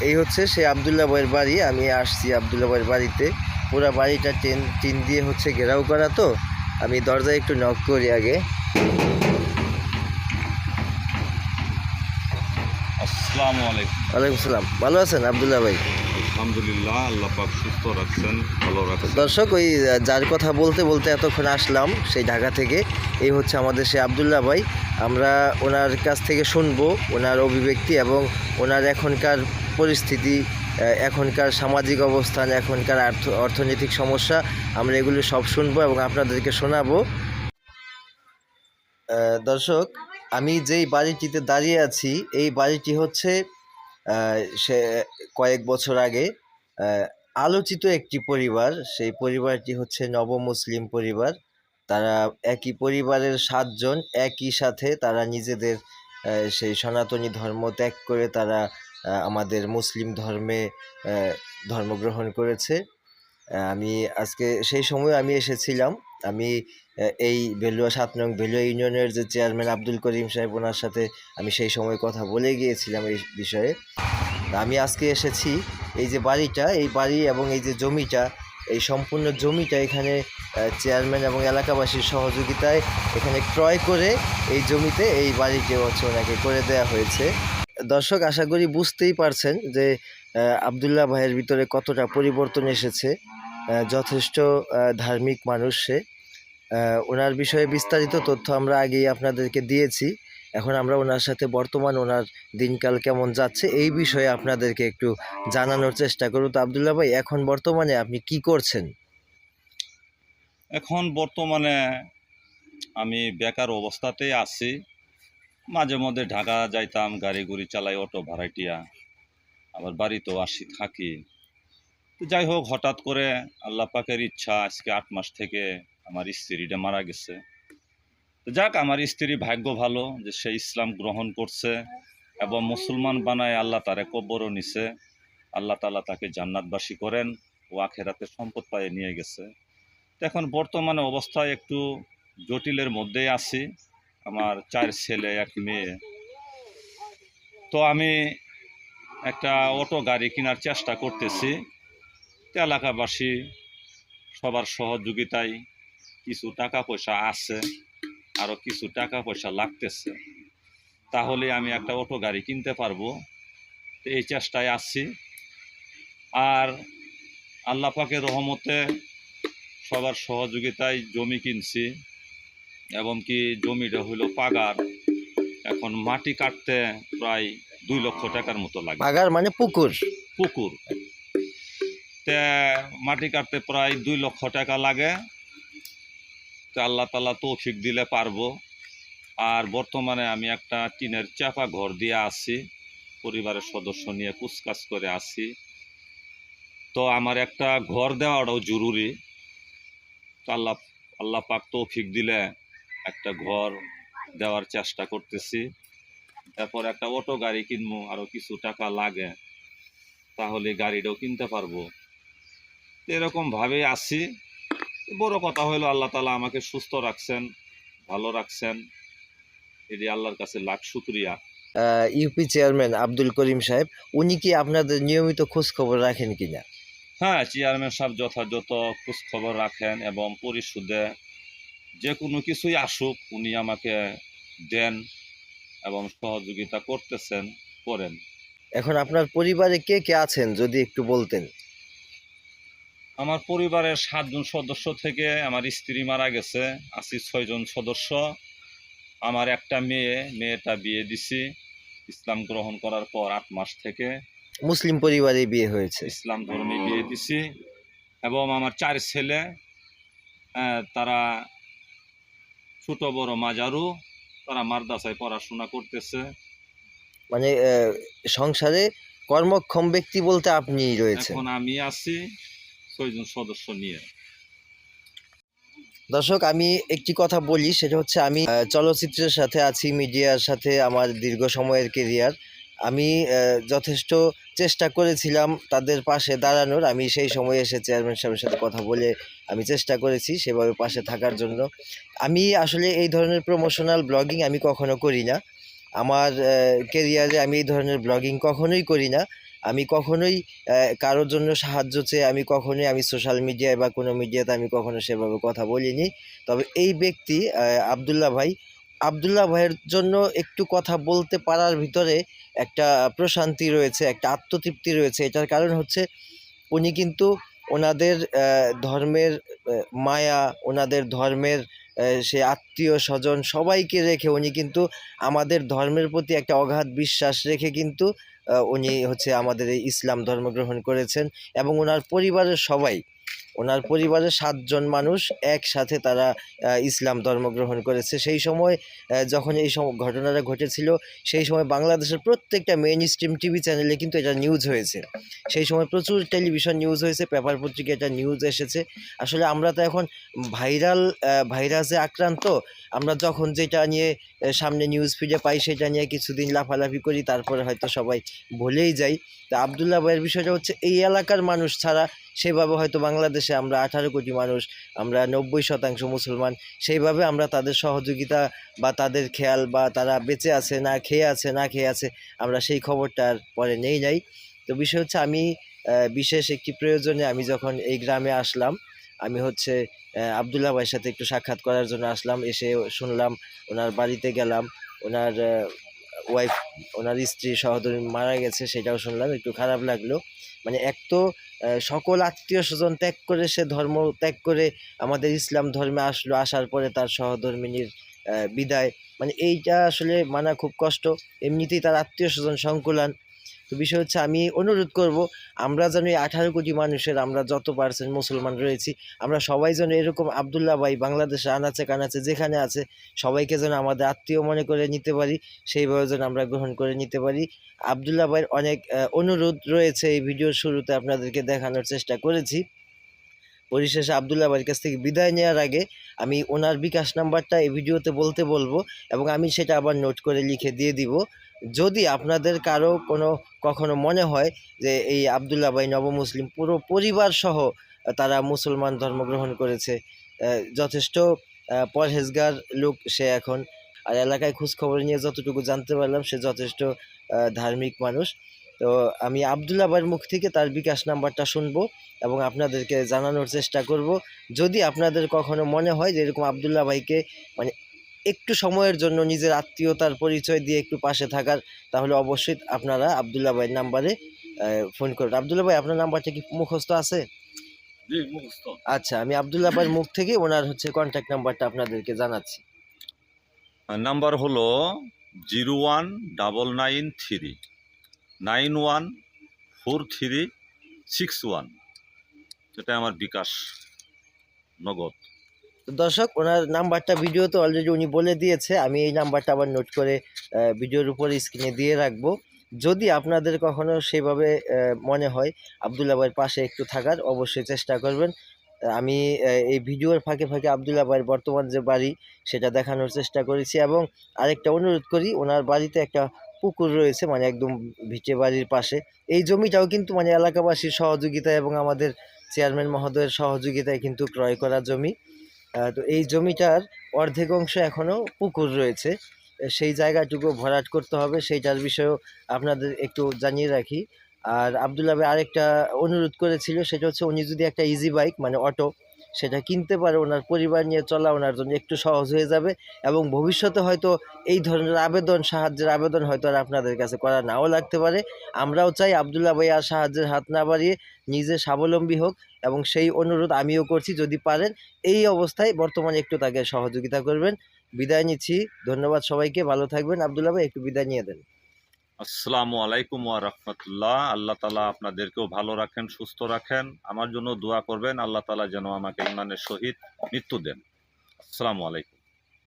এই হচ্ছে সেই আবদুল্লাহ ভাইয়ের বাড়ি। আমি আসছি আবদুল্লাহ ভাইয়ের বাড়িতে। পুরো বাড়িটা টিন দিয়ে হচ্ছে ঘেরাও করা, তো আমি দরজায় একটু নক করি আগে। আসসালামু আলাইকুম। ওয়ালাইকুম সালাম। ভালো আছেন আবদুল্লাহ ভাই? আলহামদুলিল্লাহ, আল্লাহ পাক সুস্থ রাখছেন, ভালো রাখছেন। দর্শক, ওই যার কথা বলতে বলতে এতক্ষণ আসলাম সেই ঢাকা থেকে, এই হচ্ছে আমাদের সেই আবদুল্লাহ ভাই। আমরা ওনার কাছ থেকে শুনবো ওনার অভিব্যক্তি এবং ওনার এখনকার পরিস্থিতি, এখনকার সামাজিক অবস্থান, এখনকার অর্থনৈতিক সমস্যা, আমরা এগুলো সব শুনবো এবং আপনাদেরকে শোনাবো। দর্শক, আমি যেই বাড়িটিতে দাঁড়িয়ে আছি এই বাড়িটি হচ্ছে সে কয়েক বছর আগে আলোচিত একটি পরিবার। সেই পরিবারটি হচ্ছে নবমুসলিম পরিবার। তারা একই পরিবারের 7 জন একই সাথে তারা নিজেদের সেই সনাতনী ধর্ম ত্যাগ করে তারা আমাদের মুসলিম ধর্মে ধর্মগ্রহণ করেছে। আমি আজকে সেই সময় আমি এসেছিলাম। আমি এই ভেলুয়া 7 নং ভেলুয়া ইউনিয়নের যে চেয়ারম্যান আব্দুল করিম সাহেব, ওনার সাথে আমি সেই সময় কথা বলে গিয়েছিলাম এই বিষয়ে। আমি আজকে এসেছি এই যে বাড়িটা, এই বাড়ি এবং এই যে জমিটা, এই সম্পূর্ণ জমিটা এখানে চেয়ারম্যান এবং এলাকাবাসীর সহযোগিতায় এখানে ক্রয় করে এই জমিতে এই বাড়িটি হচ্ছে ওনাকে করে দেওয়া হয়েছে। দর্শক, আশা করি বুঝতেই পারছেন যে আবদুল্লাহ ভাইয়ের ভিতরে কতটা পরিবর্তন এসেছে। যথেষ্ট ধার্মিক মানুষ সে। ওনার বিষয়ে বিস্তারিত তথ্য আমরা আগেই আপনাদেরকে দিয়েছি। এখন আমরা ওনার সাথে বর্তমান ওনার দিনকাল কেমন যাচ্ছে এই বিষয়ে আপনাদেরকে একটু জানানোর চেষ্টা করব। তো আবদুল্লাহ ভাই, এখন বর্তমানে আপনি কি করছেন? এখন বর্তমানে আমি বেকার অবস্থাতেই আছি। মাঝে মধ্যে ঢাকা যাইতাম, গাড়ি গুড়ি চালাই, অটো ভাড়াটিয়া, আবার বাড়িতেও আসি থাকি। তো যাই হোক, হঠাৎ করে আল্লাহ পাকের ইচ্ছা, আজকে 8 মাস থেকে আমার স্ত্রীটা মারা গেছে। তো যাক, আমার স্ত্রী ভাগ্য ভালো যে সে ইসলাম গ্রহণ করছে এবং মুসলমান বানায় আল্লাহ তারে কবরও নিছে। আল্লাহ তাআলা তাকে জান্নাতবাসী করেন ও আখেরাতে সম্পদ পায়ে নিয়ে গেছে। এখন বর্তমানে অবস্থায় একটু জটিলের মধ্যেই আছি। আমার 4 ছেলে 1 মেয়ে। তো আমি একটা অটো গাড়ি কেনার চেষ্টা করতেছি। এলাকাবাসী সবার সহযোগিতায় কিছু টাকা পয়সা আছে, আরও কিছু টাকা পয়সা লাগতেছে, তাহলে আমি একটা অটো গাড়ি কিনতে পারবো। তো এই চেষ্টায় আছি। আর আল্লাহ পাকের রহমতে সবার সহযোগিতায় জমি কিনছি, এবং কি জমিটা হইল পাগার। এখন মাটি কাটতে প্রায় 2 লক্ষ টাকার মতো লাগে। পাগার মানে পুকুর? পুকুর। তে মাটি কাটতে প্রায় 2 লক্ষ টাকা লাগে। তো আল্লাহ তাআলা তৌফিক দিলে পারবো। আর বর্তমানে আমি একটা টিনের চাপা ঘর দিয়ে আছি, পরিবারের সদস্য নিয়ে কুচকাজ করে আছি। তো আমার একটা ঘর দেওয়াটাও জরুরি। তো আল্লাহ পাক তৌফিক দিলে একটা ঘর দেওয়ার চেষ্টা করতেছি। তারপর একটা অটো গাড়ি কিনবো, আরও কিছু টাকা লাগে, তাহলে গাড়িটাও কিনতে পারবো। এরকম ভাবেই আছি। বড় কথা হলো আল্লাহ তাআলা আমাকে সুস্থ রাখছেন, ভালো রাখছেন, এটি আল্লাহর কাছে লাখ শুকরিয়া। ইউপি চেয়ারম্যান আব্দুল করিম সাহেব, উনি কি আপনাদের নিয়মিত খোঁজ খবর রাখেন কিনা? হ্যাঁ, চেয়ারম্যান সাহেব যথাযথ খোঁজ খবর রাখেন এবং পরিশোধে যে কোনো কিছুই আসুক উনি আমাকে দেন এবং সহযোগিতা করতেছেন, করেন। এখন আপনার পরিবারে কে কে আছেন যদি একটু বলতেন? আমার পরিবারের 7 জন সদস্য থেকে আমার স্ত্রী মারা গেছে, আছি 6 জন সদস্য। আমার একটা মেয়ে, মেয়েটা বিয়ে দিছি ইসলাম গ্রহণ করার পর 8 মাস থেকে। মুসলিম পরিবারে বিয়ে হয়েছে? ইসলাম ধর্মে বিয়ে দিছি। এবং আমার 4 ছেলে, তারা ছোট বড় মাঝারু, তারা মাদ্রাসায় পড়াশোনা করতেছে। মানে সংসারে কর্মক্ষম ব্যক্তি বলতে আপনিই রয়েছেন? এখন আমি আছি 6 জন সদস্য নিয়ে। দর্শক, আমি একটি কথা বলি, সেটা হচ্ছে আমি চলচ্চিত্রের সাথে আছি, মিডিয়ার সাথে আমার দীর্ঘ সময়ের কেরিয়ার। আমি যথেষ্ট চেষ্টা করেছিলাম তাদের পাশে দাঁড়ানোর। আমি সেই সময় এসে চেয়ারম্যান সাহেবের সাথে কথা বলে আমি চেষ্টা করেছি সেভাবে পাশে থাকার জন্য। আমি আসলে এই ধরনের প্রমোশনাল ব্লগিং আমি কখনো করি না। আমার কেরিয়ারে আমি এই ধরনের ব্লগিং কখনোই করি না। আমি কখনোই কারোর জন্য সাহায্য চেয়ে আমি সোশ্যাল মিডিয়ায় বা কোনো মিডিয়াতে আমি কখনো সেভাবে কথা বলিনি। তবে এই ব্যক্তি আব্দুল্লাহ ভাইয়ের জন্য একটু কথা বলতে পারার ভিতরে একটা প্রশান্তি রয়েছে, একটা আত্মতৃপ্তি রয়েছে। এটার কারণ হচ্ছে উনি কিন্তু ওনাদের ধর্মের মায়া, ওনাদের ধর্মের সে আত্মীয়-স্বজন সবাইকে রেখে উনি কিন্তু আমাদের ধর্মের প্রতি একটা অগাধ বিশ্বাস রেখে কিন্তু উনি হচ্ছে আমাদের এই ইসলাম ধর্ম গ্রহণ করেছেন এবং ওনার পরিবারের ৭ জন মানুষ একসাথে তারা ইসলাম ধর্ম গ্রহণ করেছে। সেই সময় যখন এই ঘটনাটা ঘটেছিল, সেই সময় বাংলাদেশের প্রত্যেকটা মেইন স্ট্রিম টিভি চ্যানেলে কিন্তু এটা নিউজ হয়েছে। সেই সময় প্রচুর টেলিভিশন নিউজ হয়েছে, পেপার পত্রিকায় এটা নিউজ এসেছে। আসলে আমরা তো এখন ভাইরাসে আক্রান্ত। আমরা যখন যেটা নিয়ে সামনে নিউজ ফিডে পাই সেটা নিয়ে কিছুদিন লাফালাফি করি, তারপরে হয়তো সবাই ভুলেই যাই। তা আব্দুল্লাহ ভাইয়ের বিষয়টা হচ্ছে এই এলাকার মানুষ ছাড়া সেভাবে হয়তো বাংলাদেশে আমরা 18 কোটি মানুষ, আমরা 90% মুসলমান, সেইভাবে আমরা তাদের সহযোগিতা বা তাদের খেয়াল বা তারা বেঁচে আছে না খেয়ে আছে আমরা সেই খবরটা আর পরে নেই নাই। তো বিষয় হচ্ছে আমি বিশেষ একটি প্রয়োজনে আমি যখন এই গ্রামে আসলাম, আমি হচ্ছে আব্দুল্লাহ ভাইয়ের সাথে একটু সাক্ষাৎ করার জন্য আসলাম। এসে শুনলাম, ওনার বাড়িতে গেলাম, ওনার ওয়াইফ, ওনার স্ত্রী সহধর্মিণী মারা গেছে, সেটাও শুনলাম। একটু খারাপ লাগলো। মানে এক তো সকল আত্মীয়-স্বজন ত্যাগ করে সে ধর্ম ত্যাগ করে আমাদের ইসলাম ধর্মে আসলো, আসার পরে তার সহধর্মিণীর বিদায়, মানে এইটা আসলে মানা খুব কষ্ট। এমনিতেই তার আত্মীয়-স্বজন সংকুলান। তো বিষয় হচ্ছে আমি অনুরোধ করব, আমরা যেন এই 18 কোটি মানুষের আমরা যত পার্সেন্ট মুসলমান রয়েছি, আমরা সবাই যেন এরকম আব্দুল্লাহ ভাই বাংলাদেশে আনাচে কানাচে যেখানে আছে সবাইকে যেন আমাদের আত্মীয় মনে করে নিতে পারি, সেইভাবে যেন আমরা গ্রহণ করে নিতে পারি। আব্দুল্লাহ ভাইয়ের অনেক অনুরোধ রয়েছে, এই ভিডিওর শুরুতে আপনাদেরকে দেখানোর চেষ্টা করেছি। পরিশেষে আব্দুল্লাহ ভাইয়ের কাছ থেকে বিদায় নেওয়ার আগে আমি ওনার বিকাশ নাম্বারটা এই ভিডিওতে বলবো এবং আমি সেটা আবার নোট করে লিখে দিয়ে দিব। যদি আপনাদের কারো কখনো মনে হয় যে এই আব্দুল্লাহ ভাই নবমুসলিম পুরো পরিবার সহ তারা মুসলমান ধর্ম গ্রহণ করেছে, যথেষ্ট পরহেজগার লোক সে এখন, আর এলাকায় খোঁজখবর নিয়ে যতটুকু জানতে পারলাম সে যথেষ্ট ধার্মিক মানুষ। তো আমি আব্দুল্লাহ ভাইয়ের মুখ থেকে তার বিকাশ নাম্বারটা শুনবো এবং আপনাদেরকে জানানোর চেষ্টা করব। যদি আপনাদের কখনো মনে হয় যে এরকম আব্দুল্লাহ ভাইকে মানে একটু সময়ের জন্য নিজের আত্মীয়তার পরিচয় দিয়ে একটু পাশে থাকার, তাহলে অবশ্যই আপনারা আব্দুল্লাহ ভাইয়ের নাম্বারে ফোন করবেন। আব্দুল্লাহ ভাই, আপনার নাম্বারটা কি মুখস্থ আছে? জি, মুখস্থ। আচ্ছা, আমি আব্দুল্লাহ ভাইয়ের মুখ থেকে ওনার হচ্ছে কন্ট্যাক্ট নাম্বারটা আপনাদেরকে জানাচ্ছি। নাম্বার হলো 01993914361, এটা আমার বিকাশ নগদ। তো দর্শক, ওনার নাম্বারটা ভিডিওতে অলরেডি উনি বলে দিয়েছে। আমি এই নাম্বারটা আবার নোট করে ভিডিওর উপরে স্ক্রিনে দিয়ে রাখবো। যদি আপনাদের কখনো সেভাবে মনে হয় আব্দুল্লাহ ভাইয়ের পাশে একটু থাকার, অবশ্যই চেষ্টা করবেন। আমি এই ভিডিওর ফাঁকে ফাঁকে আব্দুল্লাহ ভাইয়ের বর্তমান যে বাড়ি সেটা দেখানোর চেষ্টা করেছি এবং আরেকটা অনুরোধ করি, ওনার বাড়িতে একটা পুকুর রয়েছে, মানে একদম ভিটে বাড়ির পাশে। এই জমিটাও কিন্তু মানে এলাকাবাসীর সহযোগিতায় এবং আমাদের চেয়ারম্যান মহোদয়ের সহযোগিতায় কিন্তু ক্রয় করা জমি। তো এই জমিটার অর্ধেক অংশ এখনও পুকুর রয়েছে, সেই জায়গাটুকু ভরাট করতে হবে, সেইটার বিষয়েও আপনাদের একটু জানিয়ে রাখি। আর আব্দুল্লাহ ভাই আরেকটা অনুরোধ করেছিল, সেটা হচ্ছে উনি যদি একটা ইজি বাইক মানে অটো সেটা কিনতে পারে, ওনার পরিবার নিয়ে চলা ওনার জন্য একটু সহজ হয়ে যাবে এবং ভবিষ্যতে হয়তো এই ধরনের সাহায্যের আবেদন হয়তো আর আপনাদের কাছে করা নাও লাগতে পারে। আমরাও চাই আব্দুল্লাহ ভাই আর সাহায্যের হাত না বাড়িয়ে নিজে স্বাবলম্বী হোক এবং সেই অনুরোধ আমিও করছি, যদি পারেন এই অবস্থায় বর্তমানে একটু তাকে সহযোগিতা করবেন। বিদায় নিচ্ছি, ধন্যবাদ সবাইকে, ভালো থাকবেন। আব্দুল্লাহ ভাই, একটু বিদায় নিয়ে দেন। আসসালামু আলাইকুম ওয়া রাহমাতুল্লাহ। আল্লাহ তাআলা আপনাদেরকেও ভালো রাখেন, সুস্থ রাখেন। আমার জন্য দোয়া করবেন, আল্লাহ তাআলা যেন আমাকে ঈমানের সহিত মৃত্যু দেন। আসসালামু আলাইকুম।